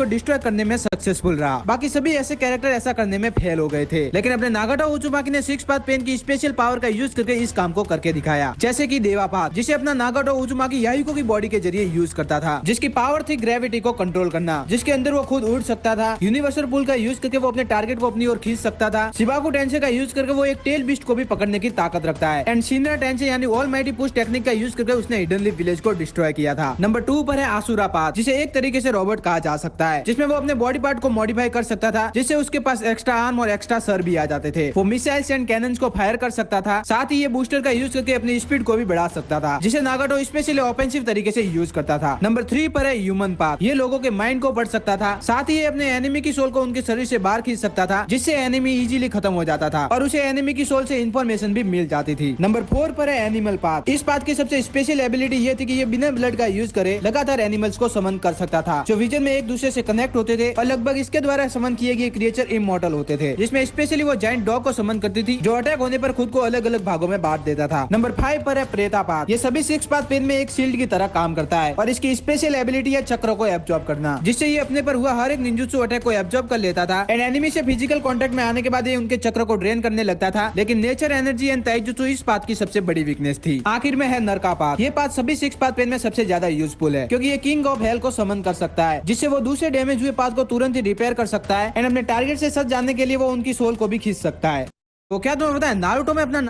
को डिस्ट्रॉय करने में सक्सेसफुल रहा। बाकी सभी ऐसे कैरेक्टर ऐसा करने में फेल हो गए थे, लेकिन अपने नागाटो उजुमाकी ने सिक्स पाथ पेन की स्पेशल पावर का यूज करके इस काम को करके दिखाया। जैसे कि देवा पाथ, जिसे अपना नागाटो उजुमाकी याहिको की बॉडी के जरिए यूज करता था, जिसकी पावर थी ग्रेविटी को कंट्रोल करना, जिसके अंदर वो खुद उड़ सकता था। यूनिवर्सल पुल का यूज करके वो अपने टारगेट को अपनी ओर खींच सकता था। शिबाकु टेंसे का यूज करके वो एक टेल बिस्ट को भी पकड़ने की ताकत रखता है। एंड शिनरा टेंसे यानी ऑल माइटी पुश टेक्निक का यूज करके उसने हिडन लीफ विलेज को डिस्ट्रॉय किया था। नंबर 2 पर है आसुरा पाथ, जिसे एक तरीके से रोबोट कहा जा सकता है, जिसमें वो अपने बॉडी पार्ट को मॉडिफाई कर सकता था, जिससे उसके पास एक्स्ट्रा आर्म और एक्स्ट्रा सर भी आ जाते थे। वो मिसाइल्स एंड कैनन्स को फायर कर सकता था, साथ ही ये बूस्टर का यूज करके अपनी स्पीड को भी बढ़ा सकता था, जिसे नागाटो स्पेशली ऑफेंसिव तरीके से यूज करता था। नंबर 3 पर है ह्यूमन पाथ। ये लोगों के माइंड को पढ़ सकता था, साथ ही ये अपने एनिमी की सोल को उनके शरीर से बाहर खींच सकता था, जिससे एनिमी इजीली खत्म हो जाता था और उसे एनिमी की सोल से इंफॉर्मेशन भी मिल जाती थी। नंबर 4 पर है एनिमल पाथ। इस पाथ की सबसे स्पेशल एबिलिटी ये थी कि ये बिना ब्लड का यूज करे लगातार एनिमल्स को समन कर सकता था, जो विजन में एक दूसरे से कनेक्ट होते थे और लगभग इसके द्वारा समन किए गए क्रिएचर इमॉर्टल होते थे, जिसमें स्पेशली वो जायंट डॉग को समन करती थी, जो अटैक होने पर खुद को अलग अलग भागों में बांट देता था। नंबर 5 पर है प्रेता पाथ। ये सभी सिक्स पाथ पेन में एक शील्ड की तरह काम करता है और इसकी स्पेशल एबिलिटी है चक्र को एब्जॉर्ब करना, जिससे ये अपने पर हुआ हर एक निंजुत्सु अटैक को एब्जॉर्ब कर लेता था एंड एनिमी से फिजिकल कांटेक्ट में आने के बाद ये उनके चक्र को ड्रेन करने लगता था। लेकिन नेचर एनर्जी एंड ताइजुत्सु इस पाथ की सबसे बड़ी वीकनेस थी। आखिर में है नरका पाथ। ये पाथ सभी सिक्स पाथ पेन में सबसे ज्यादा यूजफुल है, क्योंकि ये किंग ऑफ हेल को समन कर सकता है, जिससे वो दूसरे डैमेज हुए पाथ को तुरंत ही रिपेयर कर सकता है एंड अपने टारगेट से सच जानने के लिए वो उनकी सोल को भी खींच सकता है। तो क्या तुम्हें पता है नारुतो में अपना